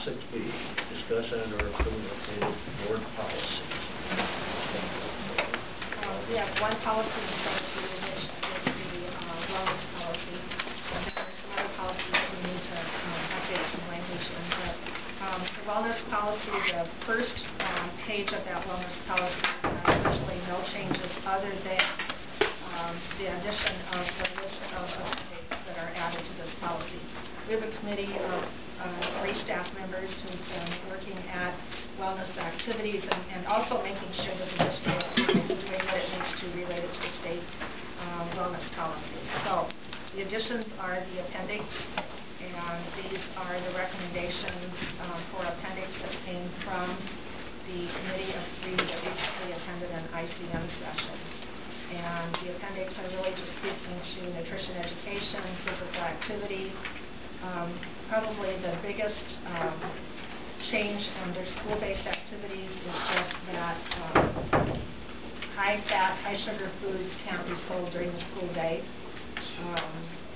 6B, discuss and or approve updated board policies. We have one policy to go through, which is the wellness policy. And then there's some other policies we need to update some language in. But the wellness policy, the first page of that wellness policy, actually no changes other than the addition of the list of updates that are added to this policy. We have a committee of 3 staff members who've been working at wellness activities and also making sure that the district is doing what it needs to related to the state wellness policy. So the additions are the appendix, and these are the recommendations for appendix that came from the committee of 3 that recently attended an ICM session. And the appendix are really just speaking to nutrition education, physical activity. Probably the biggest change under school-based activities is just that high-fat, high-sugar food can't be sold during the school day.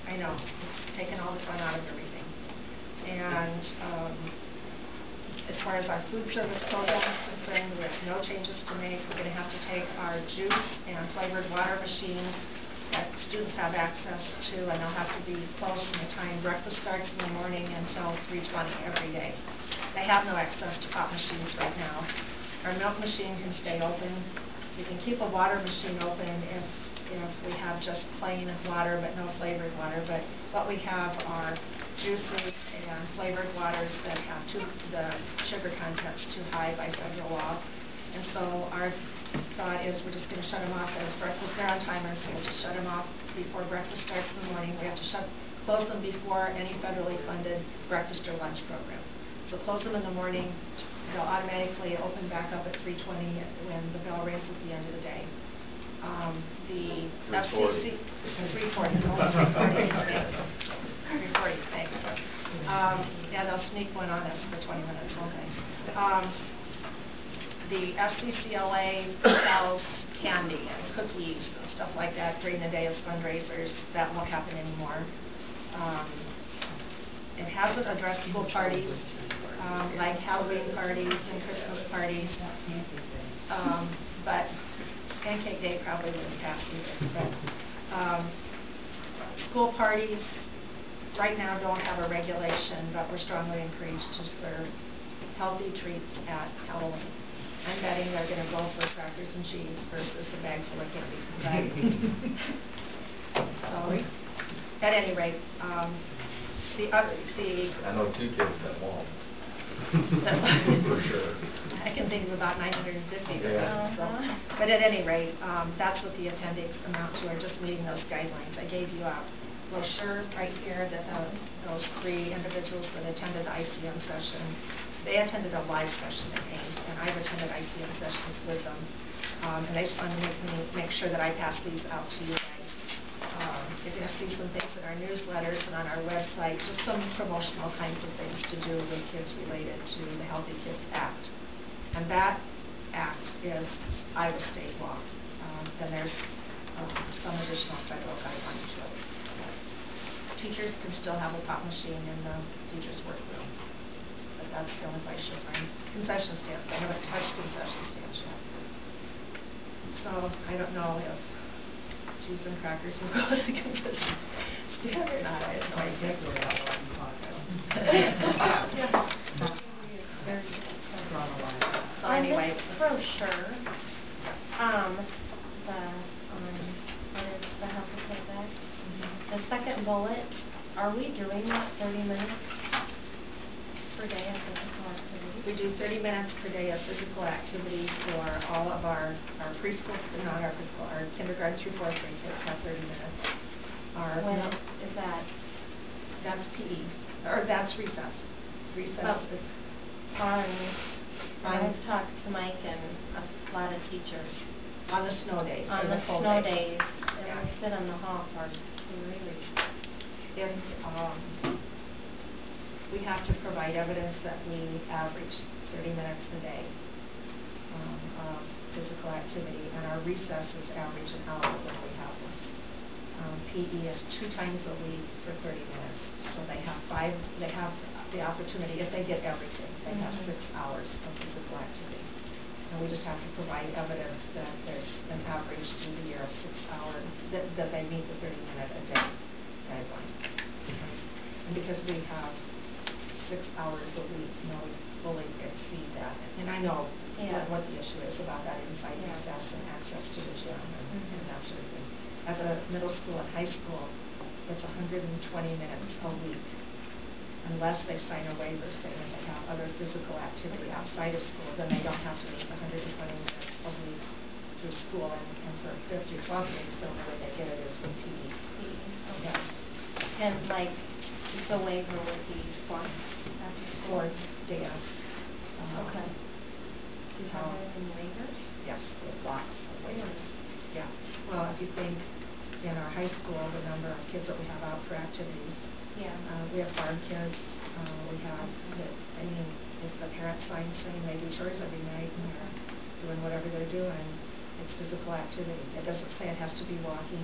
I know, it's taken all the fun out of everything. And as far as our food service program is concerned, we have no changes to make. We're going to have to take our juice and flavored water machine that students have access to, and they'll have to be closed from the time breakfast starts in the morning until 3:20 every day. They have no access to pop machines right now. Our milk machine can stay open. We can keep a water machine open if we have just plain water but no flavored water. But what we have are juices and flavored waters that have the sugar content's too high by federal law. And so our thought is we're just going to shut them off as breakfast. They're on timers, so we'll just shut them off before breakfast starts in the morning. We have to close them before any federally funded breakfast or lunch program. So close them in the morning. They'll automatically open back up at 3:20 when the bell rings at the end of the day. The FCC, 3:40, only 3:40. 3:40, thanks. Yeah, they'll sneak one on us for 20 minutes, okay. The FCCLA sells candy and cookies and stuff like that during the day as fundraisers. That won't happen anymore. It hasn't addressed school parties like Halloween parties and Christmas parties. But Pancake Day probably wouldn't pass either. But school parties right now don't have a regulation, but we're strongly encouraged to serve healthy treats at Halloween. I'm betting they're going to go for crackers and cheese versus the bag full of candy. Right? So, at any rate, I know 2 kids that won't. For sure. I can think of about 950 right now. So. But at any rate, that's what the appendix amount to, are just meeting those guidelines. I gave you a brochure right here that those 3 individuals that attended the ICM session. They attended a live session at Ames, and I've attended ICM sessions with them. And they just wanted to make sure that I pass these out to you guys. You're going to see some things in our newsletters and on our website, just some promotional kinds of things to do with kids related to the Healthy Kids Act. And that act is Iowa state law. Then there's some additional federal guidelines to it. Teachers can still have a pop machine in the teacher's workroom. That's the only place you'll find concession stands. I haven't touched concession stands yet. So I don't know if cheese and crackers will go with the concession stand or not. I have no idea. So anyway, brochure, what is the Healthy Kids Act? The second bullet, are we doing that 30 minutes? Per day of physical activity? We do 30 minutes per day of physical activity for all of our preschool, not our preschool, our kindergarten through 4th grade kids have 30 minutes. When is that? That's PE, or that's recess. Recess. I've talked to Mike and a lot of teachers. On the snow days. On the snow days. And we sit on the hall for 3 weeks. We have to provide evidence that we average 30 minutes a day of physical activity, and our recesses average an hour when we have them. PE is 2 times a week for 30 minutes. So they have the opportunity, if they get everything, they have 6 hours of physical activity. And we just have to provide evidence that there's an average through the year of 6 hours, that they meet the 30-minute a day guideline. And because we have 6 hours a week, we fully exceed that. And I know what the issue is about that inside access and access to the gym and that sort of thing. At the middle school and high school, it's 120 minutes a week, unless they sign a waiver saying that they have other physical activity outside of school, then they don't have to meet 120 minutes a week through school. And for 5th through 12th grade, so the way they get it is with PE. Okay. And like the waiver would be fun after school? Or dance. Okay. Do you have any waivers? Yes, with lots of waivers. Yeah. Well, if you think in our high school, the number of kids that we have out for activities, we have farm kids. We have, if the parent signs saying they do chores every night and they're doing whatever they're doing, it's physical activity. It doesn't say it has to be walking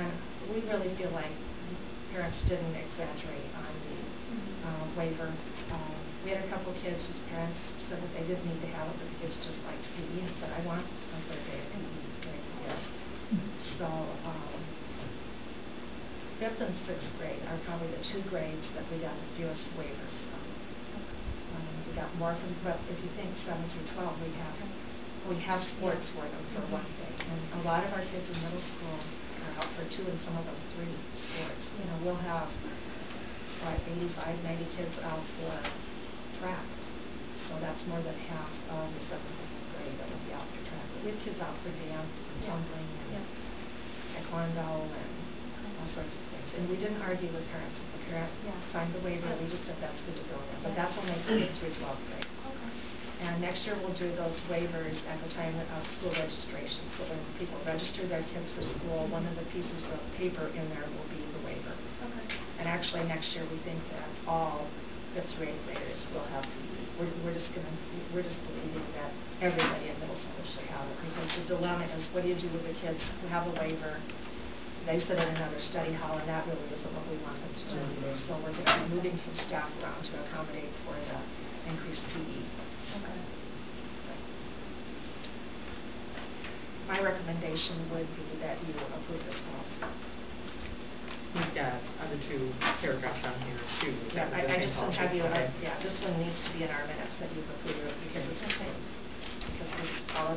and we really feel like parents didn't exaggerate on the waiver. We had a couple kids whose parents said that they didn't need to have it, but the kids just liked PE and said, I want a third day of PE. So 5th and 6th grade are probably the 2 grades that we got the fewest waivers from. We got more from, but if you think 7 through 12, we have sports for them for 1 day. And a lot of our kids in middle school are out for 2 and some of them 3 sports. We'll have 85, 90 kids out for track. So that's more than half of the 7th and 8th grade that will be out for track. But we have kids out for dance and tumbling and taekwondo and all sorts of things. And we didn't argue with parents. If the parent signed the waiver, we just said that's good to go there. But that's only 5th through 12th grade. Okay. And next year we'll do those waivers at the time of school registration. So when people register their kids for school, one of the pieces of paper in there will be the waiver. Okay. And actually next year we think that all 5th through 8th graders will have PE. We're just believing that everybody in middle school should have it, because the dilemma is, what do you do with the kids who have a waiver? They sit in another study hall, and that really isn't what we want them to do either. So we're going to be moving some staff around to accommodate for the increased PE. Okay. My recommendation would be that you approve this policy. We've got other 2 paragraphs on here too. Yeah, I just don't have you, this one needs to be in our minutes that you've approved it, because it's the same.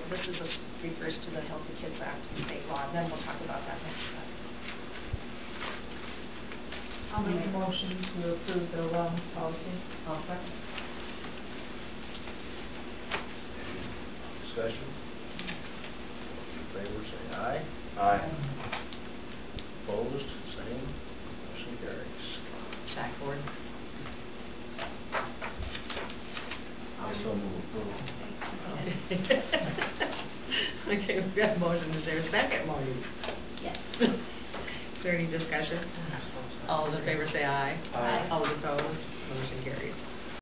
Because this refers to the Healthy Kids Act and state law, and then we'll talk about that next time. I'll make a motion to approve the wellness policy. I'll second. Discussion? All in favor, say aye. Aye. Opposed, same. Motion carries. Shackboard. I so move approval. Okay, we've got a motion. Is there a second motion? Yes. Is there any discussion? All those in favor say aye. Aye. All those opposed? Motion carries.